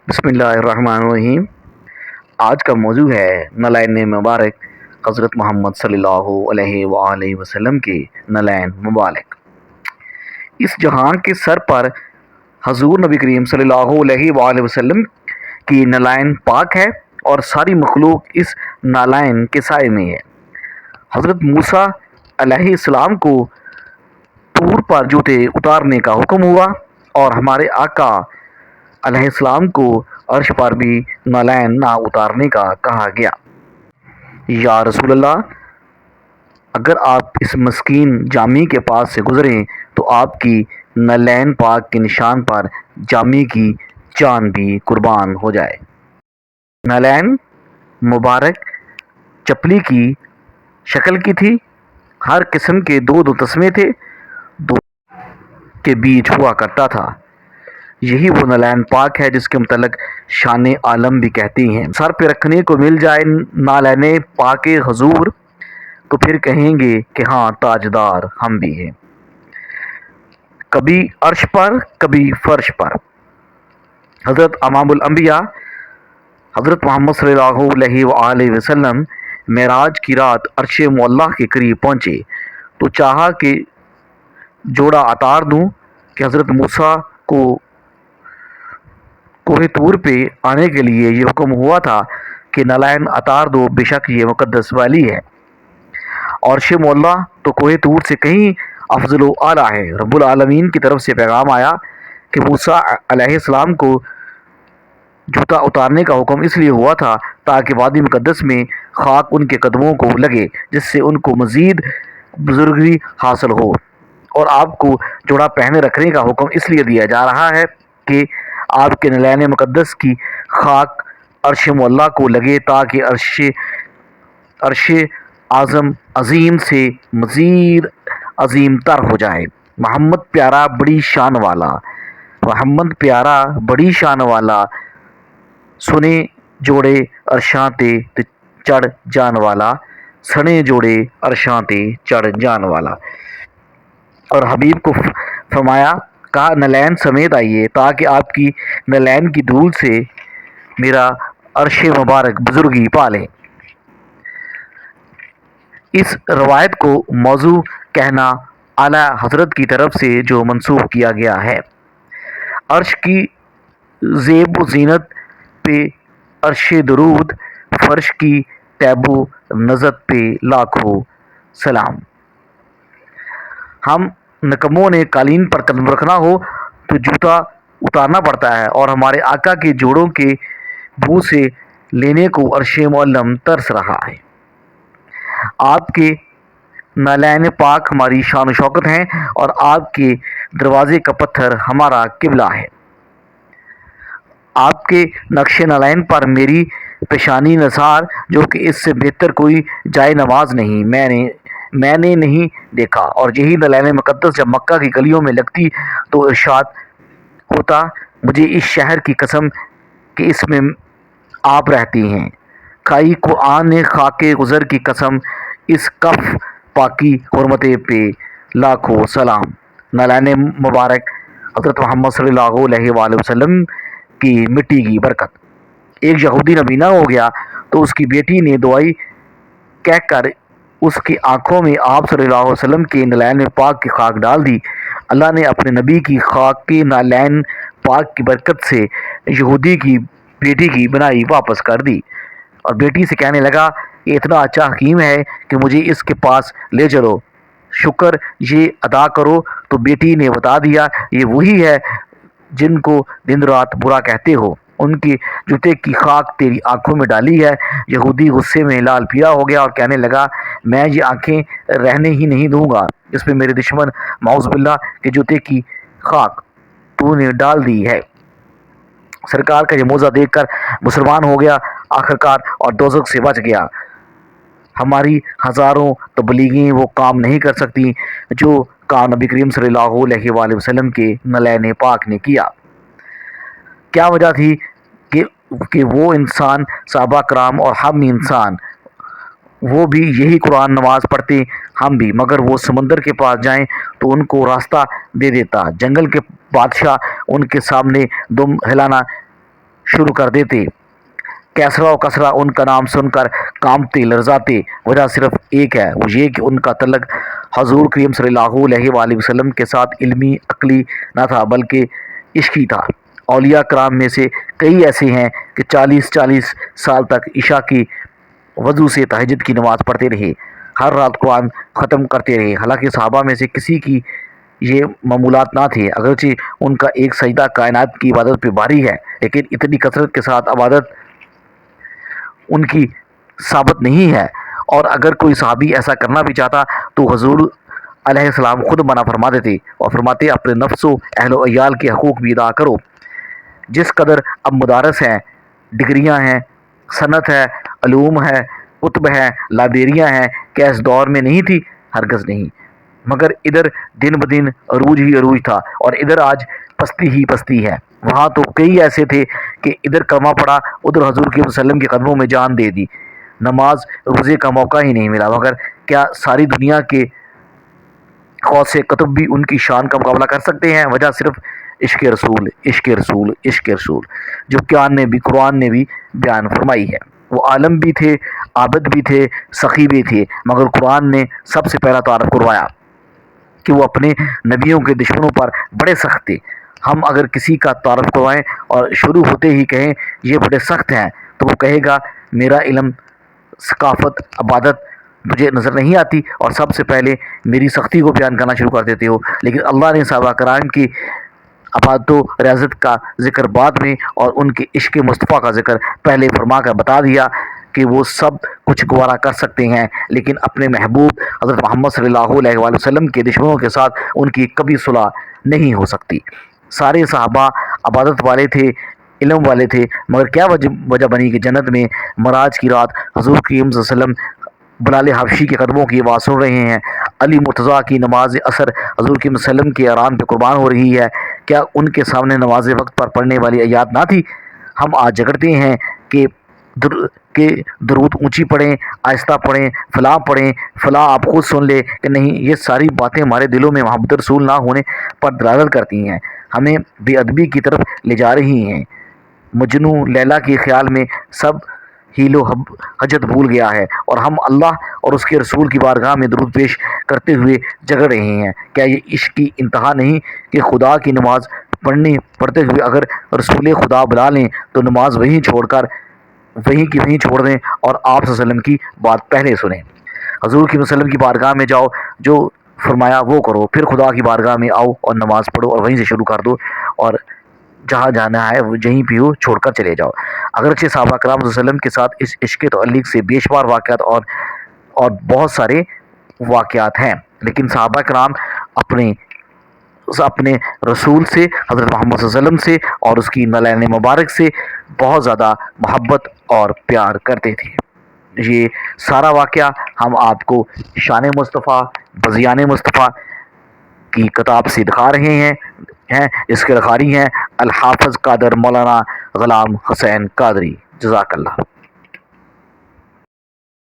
بسم اللہ الرحمن الرحیم۔ آج کا موضوع ہے نالین مبارک حضرت محمد صلی اللہ علیہ وآلہ وسلم کے نالین مبارک۔ اس جہاں کے سر پر حضور نبی کریم صلی اللہ علیہ وآلہ وسلم کی نالین پاک ہے اور ساری مخلوق اس نالین کے سائے میں ہے۔ حضرت موسیٰ علیہ السلام کو طور پر جوتے اتارنے کا حکم ہوا اور ہمارے آقا علیہ السلام کو عرش پر بھی نالین نہ اتارنے کا کہا گیا۔ یا رسول اللہ، اگر آپ اس مسکین جامی کے پاس سے گزریں تو آپ کی نالین پاک کے نشان پر جامی کی جان بھی قربان ہو جائے۔ نالین مبارک چپلی کی شکل کی تھی، ہر قسم کے دو تسمے تھے، دو کے بیچ ہوا کرتا تھا۔ یہی وہ نالین پاک ہے جس کے متعلق شان عالم بھی کہتی ہیں، سر پہ رکھنے کو مل جائے نالین پاک حضور تو پھر کہیں گے کہ ہاں تاجدار ہم بھی ہیں۔ کبھی عرش پر کبھی فرش پر۔ حضرت امام الانبیاء حضرت محمد صلی اللہ علیہ وآلہ وسلم معراج کی رات عرش معلیٰ کے قریب پہنچے تو چاہا کہ جوڑا اتار دوں کہ حضرت موسیٰ کو کوہ طور پہ آنے کے لیے یہ حکم ہوا تھا کہ نالین اتار دو، بے شک یہ مقدس والی ہے۔ عرش معلیٰ تو کوہ طور سے کہیں افضل و اعلیٰ ہے۔ رب العالمین کی طرف سے پیغام آیا کہ موسیٰ علیہ السلام کو جوتا اتارنے کا حکم اس لیے ہوا تھا تاکہ وادی مقدس میں خاک ان کے قدموں کو لگے، جس سے ان کو مزید بزرگی حاصل ہو، اور آپ کو جوڑا پہنے رکھنے کا حکم اس لیے دیا جا رہا ہے کہ آپ کے نالین مقدس کی خاک عرش معلیٰ کو لگے تاکہ عرش اعظم عظیم سے مزید عظیم تر ہو جائے۔ محمد پیارا بڑی شان والا، محمد پیارا بڑی شان والا، سنے جوڑے عرشاں تے چڑھ جان والا، سنے جوڑے عرشاں تے چڑھ جان والا۔ اور حبیب کو فرمایا، کہا نالین سمیت آئیے تاکہ آپ کی نالین کی دھول سے میرا عرش مبارک بزرگی پالے۔ اس روایت کو موضوع کہنا اعلی حضرت کی طرف سے جو منسوخ کیا گیا ہے۔ عرش کی زیب و زینت پہ عرش درود، فرش کی طیب و نزت پہ لاکھوں سلام۔ ہم نکموں نے قالین پر قدم رکھنا ہو تو جوتا اتارنا پڑتا ہے، اور ہمارے آقا کے جوڑوں کے بو سے لینے کو عرش معلم ترس رہا ہے۔ آپ کے نالین پاک ہماری شان و شوکت ہیں اور آپ کے دروازے کا پتھر ہمارا قبلہ ہے۔ آپ کے نقش نالین پر میری پیشانی نثار، جو کہ اس سے بہتر کوئی جائے نماز نہیں، میں نے نہیں دیکھا۔ اور یہی نالین مقدس جب مکہ کی گلیوں میں لگتی تو ارشاد ہوتا، مجھے اس شہر کی قسم کہ اس میں آپ رہتی ہیں، کھائی قرآن نے خاک گزر کی قسم، اس کف پاکی حرمت پہ لاکھوں سلام۔ نالین مبارک حضرت محمد صلی اللہ علیہ وآلہ وسلم کی مٹی کی برکت۔ ایک یہودی نبینا ہو گیا تو اس کی بیٹی نے دعائی کہہ کر اس کی آنکھوں میں آپ صلی اللہ علیہ وسلم کے نالین پاک کی خاک ڈال دی۔ اللہ نے اپنے نبی کی خاک کے نالین پاک کی برکت سے یہودی کی بیٹی کی بنائی واپس کر دی، اور بیٹی سے کہنے لگا، یہ اتنا اچھا حکیم ہے کہ مجھے اس کے پاس لے چلو، شکر یہ ادا کرو۔ تو بیٹی نے بتا دیا، یہ وہی ہے جن کو دن رات برا کہتے ہو، ان کے جوتے کی خاک تیری آنکھوں میں ڈالی ہے۔ یہودی غصے میں لال پیلا ہو گیا اور کہنے لگا، میں یہ آنکھیں رہنے ہی نہیں دوں گا جس میں میرے دشمن معوذ باللہ کے جوتے کی خاک تو نے ڈال دی ہے۔ سرکار کا یہ موعظہ دیکھ کر مسلمان ہو گیا آخرکار اور دوزخ سے بچ گیا۔ ہماری ہزاروں تبلیغیں وہ کام نہیں کر سکتی جو کام نبی کریم صلی اللہ علیہ وآلہ وسلم کے نالین پاک نے کیا۔ کیا وجہ تھی کہ وہ انسان صحابہ کرام اور ہم انسان، وہ بھی یہی قرآن نماز پڑھتے، ہم بھی، مگر وہ سمندر کے پاس جائیں تو ان کو راستہ دے دیتا، جنگل کے بادشاہ ان کے سامنے دم ہلانا شروع کر دیتے۔ کیسرا و کسرا ان کا نام سن کر کانپتے لرزاتے۔ وجہ صرف ایک ہے، وہ یہ کہ ان کا تعلق حضور کریم صلی اللہ علیہ وآلہ وسلم کے ساتھ علمی عقلی نہ تھا بلکہ عشقی تھا۔ اولیاء کرام میں سے کئی ایسے ہیں کہ 40 سال تک عشاء کی وضو سے تہجد کی نماز پڑھتے رہے، ہر رات قرآن ختم کرتے رہے۔ حالانکہ صحابہ میں سے کسی کی یہ معمولات نہ تھے، اگرچہ ان کا ایک سجدہ کائنات کی عبادت پہ بھاری ہے، لیکن اتنی کثرت کے ساتھ عبادت ان کی ثابت نہیں ہے۔ اور اگر کوئی صحابی ایسا کرنا بھی چاہتا تو حضور علیہ السلام خود منع فرما دیتے اور فرماتے اپنے نفس و اہل و عیال کے حقوق بھی ادا کرو۔ جس قدر اب مدارس ہیں، ڈگریاں ہیں، صنعت ہے، علوم ہے، کتب ہے، لائبریریاں ہیں، کیا اس دور میں نہیں تھی؟ ہرگز نہیں، مگر ادھر دن بدن عروج ہی عروج تھا اور ادھر آج پستی ہی پستی ہے۔ وہاں تو کئی ایسے تھے کہ ادھر کلمہ پڑا، ادھر حضور کے وسلم کے قدموں میں جان دے دی، نماز روزے کا موقع ہی نہیں ملا، مگر کیا ساری دنیا کے قوس کتب بھی ان کی شان کا مقابلہ کر سکتے ہیں؟ وجہ صرف عشق رسول، عشق رسول، عشق رسول، جو قرآن نے بھی بیان فرمائی ہے۔ وہ عالم بھی تھے، عابد بھی تھے، سخی بھی تھے، مگر قرآن نے سب سے پہلا تعارف کروایا کہ وہ اپنے نبیوں کے دشمنوں پر بڑے سخت تھے۔ ہم اگر کسی کا تعارف کروائیں اور شروع ہوتے ہی کہیں یہ بڑے سخت ہیں تو وہ کہے گا میرا علم، ثقافت، عبادت مجھے نظر نہیں آتی اور سب سے پہلے میری سختی کو بیان کرنا شروع کر دیتے ہو۔ لیکن اللہ نے صحابہ کرام کی عبادت و ریاضت کا ذکر بعد میں اور ان کے عشق مصطفیٰ کا ذکر پہلے فرما کر بتا دیا کہ وہ سب کچھ گوارا کر سکتے ہیں، لیکن اپنے محبوب حضرت محمد صلی اللہ علیہ وآلہ وسلم کے دشمنوں کے ساتھ ان کی کبھی صلح نہیں ہو سکتی۔ سارے صحابہ عبادت والے تھے، علم والے تھے، مگر کیا وجہ بنی کہ جنت میں معراج کی رات حضور کریم صلی اللہ علیہ وسلم بلال حبشی کے قدموں کی آواز سن رہے ہیں، علی مرتضیٰ کی نماز اثر حضور کریم صلی اللہ علیہ وسلم کے آرام پہ قربان ہو رہی ہے، کیا ان کے سامنے نماز وقت پر پڑھنے والی آیات نہ تھی؟ ہم آج جھگڑتے ہیں کہ درود اونچی پڑھیں، آہستہ پڑھیں، فلاں آپ خود سن لے کہ نہیں، یہ ساری باتیں ہمارے دلوں میں محبت رسول نہ ہونے پر دلالت کرتی ہیں، ہمیں بے ادبی کی طرف لے جا رہی ہیں۔ مجنو لیلا کے خیال میں سب ہیل و حجت بھول گیا ہے اور ہم اللہ اور اس کے رسول کی بارگاہ میں درود پیش کرتے ہوئے جھگڑ رہے ہیں۔ کیا یہ عشق کی انتہا نہیں کہ خدا کی نماز پڑھتے ہوئے اگر رسول خدا بلا لیں تو نماز وہیں چھوڑ دیں اور آپ صلی اللہ علیہ وسلم کی بات پہلے سنیں؟ حضور کی وسلم کی بارگاہ میں جاؤ، جو فرمایا وہ کرو، پھر خدا کی بارگاہ میں آؤ اور نماز پڑھو اور وہیں سے شروع کر دو اور جہاں جانا ہے جہیں بھی ہو چھوڑ کر چلے جاؤ۔ اگرچہ صحابہ کرام صلی اللہ علیہ وسلم کے ساتھ اس عشق تعلق سے بے شمار واقعات اور بہت سارے واقعات ہیں، لیکن صحابہ کرام اپنے رسول سے، حضرت محمد صلی اللہ علیہ وسلم سے اور اس کی نالین مبارک سے بہت زیادہ محبت اور پیار کرتے تھے۔ یہ سارا واقعہ ہم آپ کو شان مصطفیٰ، بزیان مصطفیٰ کی کتاب سے دکھا رہے ہیں، اس کے لکھاری ہیں الحافظ قادر مولانا غلام حسین قادری۔ جزاک اللہ۔